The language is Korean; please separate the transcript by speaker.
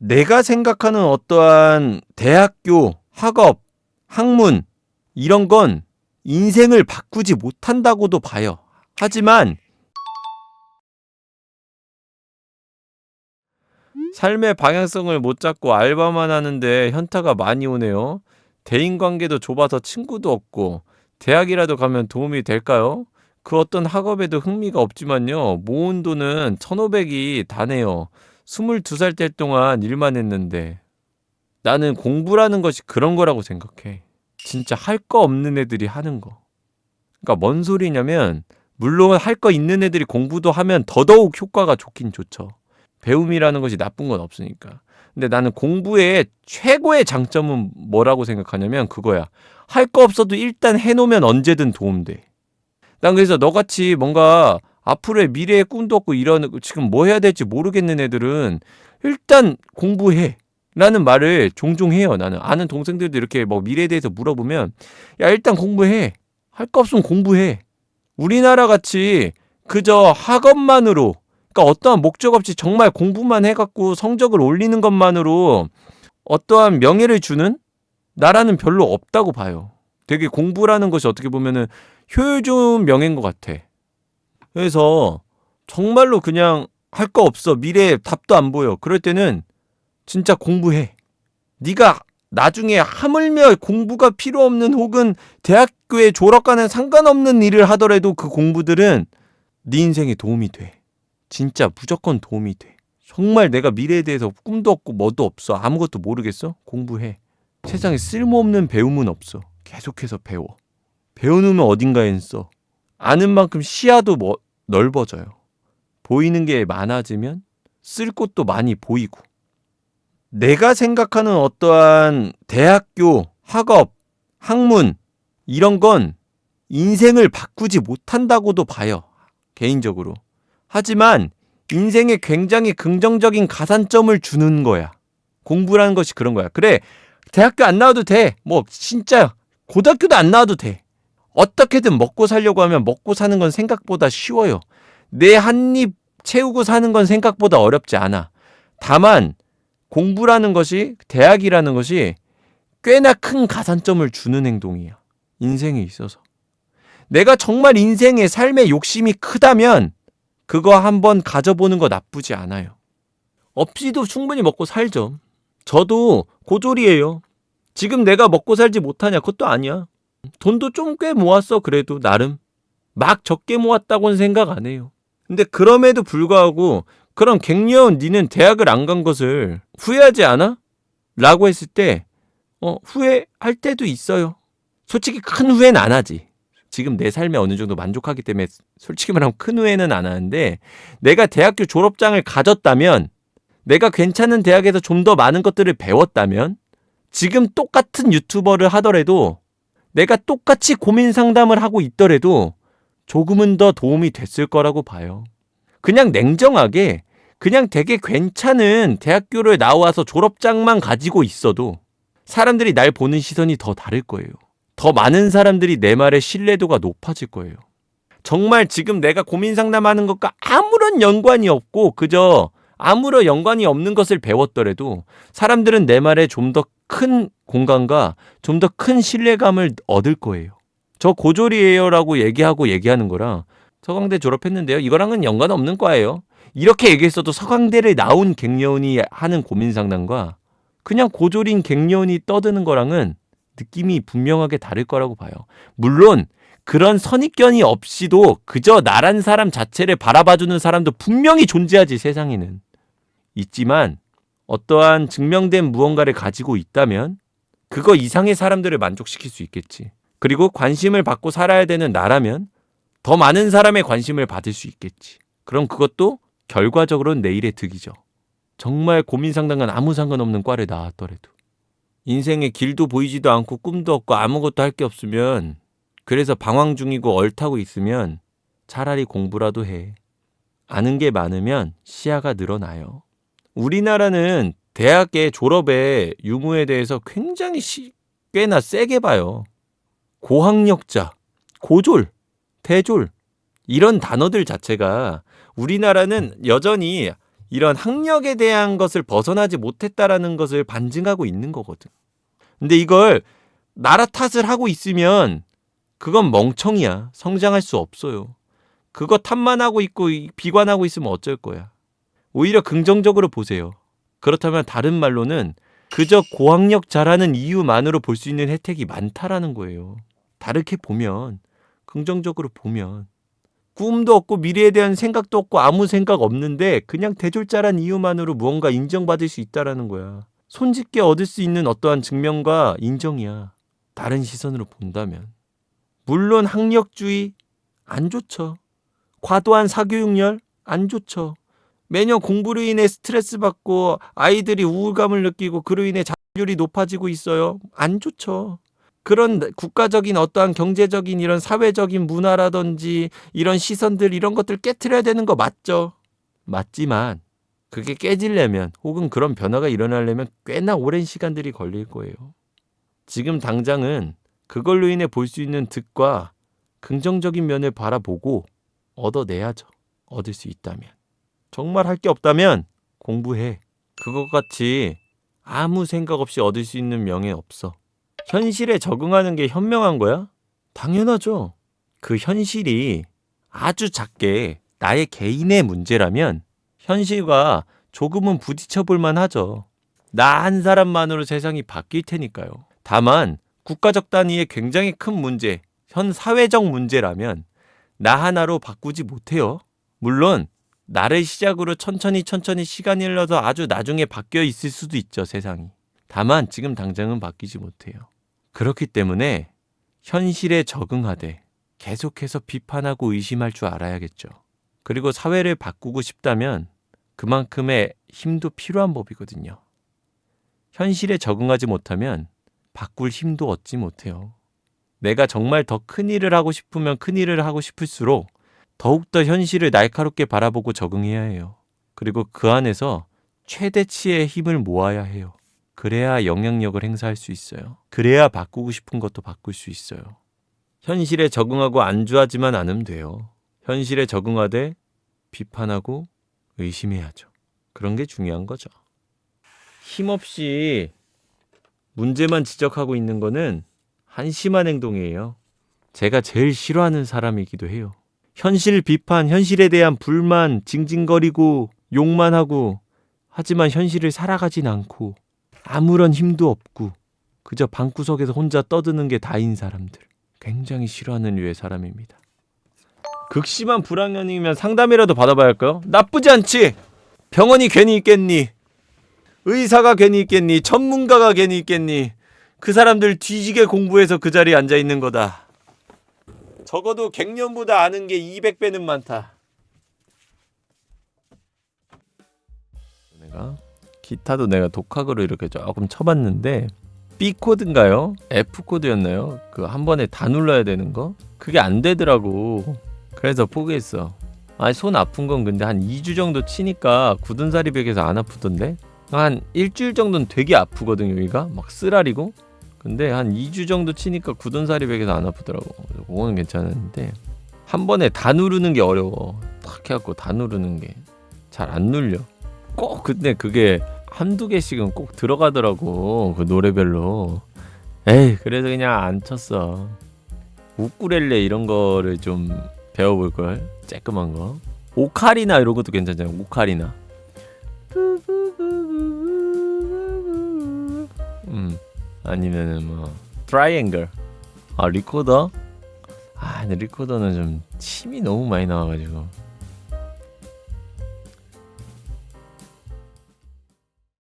Speaker 1: 내가 생각하는 어떠한 대학교, 학업, 학문 이런 건 인생을 바꾸지 못한다고도 봐요. 하지만 삶의 방향성을 못 잡고 알바만 하는데 현타가 많이 오네요. 대인관계도 좁아서 친구도 없고 대학이라도 가면 도움이 될까요? 그 어떤 학업에도 흥미가 없지만요. 모은 돈은 1,500이 다네요. 22살 때 동안 일만 했는데 나는 공부라는 것이 그런 거라고 생각해. 진짜 할 거 없는 애들이 하는 거. 그러니까 뭔 소리냐면 물론 할 거 있는 애들이 공부도 하면 더더욱 효과가 좋긴 좋죠. 배움이라는 것이 나쁜 건 없으니까. 근데 나는 공부의 최고의 장점은 뭐라고 생각하냐면 그거야. 할 거 없어도 일단 해놓으면 언제든 도움돼. 난 그래서 너같이 뭔가 앞으로의 미래의 꿈도 없고 이런 지금 뭐 해야 될지 모르겠는 애들은 일단 공부해. 라는 말을 종종 해요. 나는 아는 동생들도 이렇게 뭐 미래에 대해서 물어보면 야 일단 공부해. 할 거 없으면 공부해. 우리나라 같이 그저 학업만으로 그러니까 어떠한 목적 없이 정말 공부만 해갖고 성적을 올리는 것만으로 어떠한 명예를 주는 나라는 별로 없다고 봐요. 되게 공부라는 것이 어떻게 보면은 효율 좋은 명예인 것 같아. 그래서 정말로 그냥 할 거 없어. 미래에 답도 안 보여. 그럴 때는 진짜 공부해. 네가 나중에 하물며 공부가 필요 없는 혹은 대학교에 졸업과는 상관없는 일을 하더라도 그 공부들은 네 인생에 도움이 돼. 진짜 무조건 도움이 돼. 정말 내가 미래에 대해서 꿈도 없고 뭐도 없어. 아무것도 모르겠어? 공부해. 세상에 쓸모없는 배움은 없어. 계속해서 배워. 배워놓으면 어딘가엔 써. 아는 만큼 시야도 넓어져요. 보이는 게 많아지면 쓸 곳도 많이 보이고. 내가 생각하는 어떠한 대학교, 학업, 학문 이런 건 인생을 바꾸지 못한다고도 봐요. 개인적으로. 하지만 인생에 굉장히 긍정적인 가산점을 주는 거야. 공부라는 것이 그런 거야. 그래, 대학교 안 나와도 돼. 뭐 진짜 고등학교도 안 나와도 돼. 어떻게든 먹고 살려고 하면 먹고 사는 건 생각보다 쉬워요. 내 한 입 채우고 사는 건 생각보다 어렵지 않아. 다만 공부라는 것이, 대학이라는 것이 꽤나 큰 가산점을 주는 행동이야. 인생에 있어서. 내가 정말 인생의 삶의 욕심이 크다면 그거 한번 가져보는 거 나쁘지 않아요. 없이도 충분히 먹고 살죠. 저도 고졸이에요. 지금 내가 먹고 살지 못하냐? 그것도 아니야. 돈도 좀 꽤 모았어. 그래도 나름. 막 적게 모았다고는 생각 안 해요. 근데 그럼에도 불구하고 그럼 갱년은 니는 대학을 안 간 것을 후회하지 않아? 라고 했을 때 후회할 때도 있어요. 솔직히 큰 후회는 안 하지. 지금 내 삶에 어느 정도 만족하기 때문에 솔직히 말하면 큰 후회는 안 하는데 내가 대학교 졸업장을 가졌다면 내가 괜찮은 대학에서 좀 더 많은 것들을 배웠다면 지금 똑같은 유튜버를 하더라도 내가 똑같이 고민 상담을 하고 있더라도 조금은 더 도움이 됐을 거라고 봐요. 그냥 냉정하게 그냥 되게 괜찮은 대학교를 나와서 졸업장만 가지고 있어도 사람들이 날 보는 시선이 더 다를 거예요. 더 많은 사람들이 내 말의 신뢰도가 높아질 거예요. 정말 지금 내가 고민 상담하는 것과 아무런 연관이 없고 그저 아무런 연관이 없는 것을 배웠더라도 사람들은 내 말에 좀 더 큰 공감과 좀 더 큰 신뢰감을 얻을 거예요. 저 고졸이에요 라고 얘기하는 거랑 서강대 졸업했는데요. 이거랑은 연관 없는 과예요. 이렇게 얘기했어도 서강대를 나온 갱년이 하는 고민 상담과 그냥 고졸인 갱년이 떠드는 거랑은 느낌이 분명하게 다를 거라고 봐요. 물론 그런 선입견이 없이도 그저 나란 사람 자체를 바라봐주는 사람도 분명히 존재하지 세상에는. 있지만 어떠한 증명된 무언가를 가지고 있다면 그거 이상의 사람들을 만족시킬 수 있겠지. 그리고 관심을 받고 살아야 되는 나라면 더 많은 사람의 관심을 받을 수 있겠지. 그럼 그것도 결과적으로는 내일의 득이죠. 정말 고민 상담과는 아무 상관없는 과를 나왔더라도. 인생에 길도 보이지도 않고 꿈도 없고 아무것도 할 게 없으면 그래서 방황 중이고 얼타고 있으면 차라리 공부라도 해. 아는 게 많으면 시야가 늘어나요. 우리나라는 대학의 졸업의 유무에 대해서 굉장히 꽤나 세게 봐요. 고학력자, 고졸, 대졸 이런 단어들 자체가 우리나라는 여전히 이런 학력에 대한 것을 벗어나지 못했다라는 것을 반증하고 있는 거거든. 근데 이걸 나라 탓을 하고 있으면 그건 멍청이야. 성장할 수 없어요. 그거 탓만 하고 있고 비관하고 있으면 어쩔 거야. 오히려 긍정적으로 보세요. 그렇다면 다른 말로는 그저 고학력 잘하는 이유만으로 볼 수 있는 혜택이 많다라는 거예요. 다르게 보면, 긍정적으로 보면 꿈도 없고 미래에 대한 생각도 없고 아무 생각 없는데 그냥 대졸자란 이유만으로 무언가 인정받을 수 있다라는 거야. 손쉽게 얻을 수 있는 어떠한 증명과 인정이야. 다른 시선으로 본다면. 물론 학력주의 안 좋죠. 과도한 사교육열 안 좋죠. 매년 공부로 인해 스트레스 받고 아이들이 우울감을 느끼고 그로 인해 자율이 높아지고 있어요. 안 좋죠. 그런 국가적인 어떠한 경제적인 이런 사회적인 문화라든지 이런 시선들 이런 것들 깨트려야 되는 거 맞죠. 맞지만 그게 깨지려면 혹은 그런 변화가 일어나려면 꽤나 오랜 시간들이 걸릴 거예요. 지금 당장은 그걸로 인해 볼 수 있는 득과 긍정적인 면을 바라보고 얻어내야죠. 얻을 수 있다면. 정말 할 게 없다면 공부해. 그것 같이 아무 생각 없이 얻을 수 있는 명예 없어. 현실에 적응하는 게 현명한 거야? 당연하죠. 그 현실이 아주 작게 나의 개인의 문제라면 현실과 조금은 부딪혀 볼만 하죠. 나 한 사람만으로 세상이 바뀔 테니까요. 다만 국가적 단위의 굉장히 큰 문제, 현 사회적 문제라면 나 하나로 바꾸지 못해요. 물론 나를 시작으로 천천히 시간이 흘러서 아주 나중에 바뀌어 있을 수도 있죠, 세상이. 다만 지금 당장은 바뀌지 못해요. 그렇기 때문에 현실에 적응하되 계속해서 비판하고 의심할 줄 알아야겠죠. 그리고 사회를 바꾸고 싶다면 그만큼의 힘도 필요한 법이거든요. 현실에 적응하지 못하면 바꿀 힘도 얻지 못해요. 내가 정말 더 큰 일을 하고 싶으면 큰 일을 하고 싶을수록 더욱더 현실을 날카롭게 바라보고 적응해야 해요. 그리고 그 안에서 최대치의 힘을 모아야 해요. 그래야 영향력을 행사할 수 있어요. 그래야 바꾸고 싶은 것도 바꿀 수 있어요. 현실에 적응하고 안주하지만 않으면 돼요. 현실에 적응하되 비판하고 의심해야죠. 그런 게 중요한 거죠. 힘없이 문제만 지적하고 있는 거는 한심한 행동이에요. 제가 제일 싫어하는 사람이기도 해요. 현실 비판, 현실에 대한 불만, 징징거리고 욕만 하고 하지만 현실을 살아가진 않고 아무런 힘도 없고 그저 방구석에서 혼자 떠드는 게 다인 사람들. 굉장히 싫어하는 류의 사람입니다. 극심한 불황년이면 상담이라도 받아봐야 할까요? 나쁘지 않지! 병원이 괜히 있겠니? 의사가 괜히 있겠니? 전문가가 괜히 있겠니? 그 사람들 뒤지게 공부해서 그 자리에 앉아있는 거다. 적어도 갱년보다 아는 게 200배는 많다. 기타도 내가 독학으로 이렇게 조금 쳐봤는데 B코드인가요? F코드였나요? 그 한 번에 다 눌러야 되는 거? 그게 안 되더라고. 그래서 포기했어. 아니 손 아픈 건 근데 한 2주 정도 치니까 굳은 살이 베개서 안 아프던데? 한 일주일 정도는 되게 아프거든 여기가 막 쓰라리고. 근데 한 2주 정도 치니까 굳은 살이 베개서 안 아프더라고. 그거는 괜찮은데 한 번에 다 누르는 게 어려워. 탁 해갖고 다 누르는 게 잘 안 눌려. 꼭 근데 그게 한두 개씩은 꼭 들어가더라고 그 노래별로. 에이 그래서 그냥 안 쳤어. 우쿠렐레 이런 거를 좀 배워볼걸. 쬐끄만 거. 오카리나 이런 것도 괜찮잖아. 오카리나. 아니면은 뭐 트라이앵글. 아 리코더? 아 근데 리코더는 좀 침이 너무 많이 나와가지고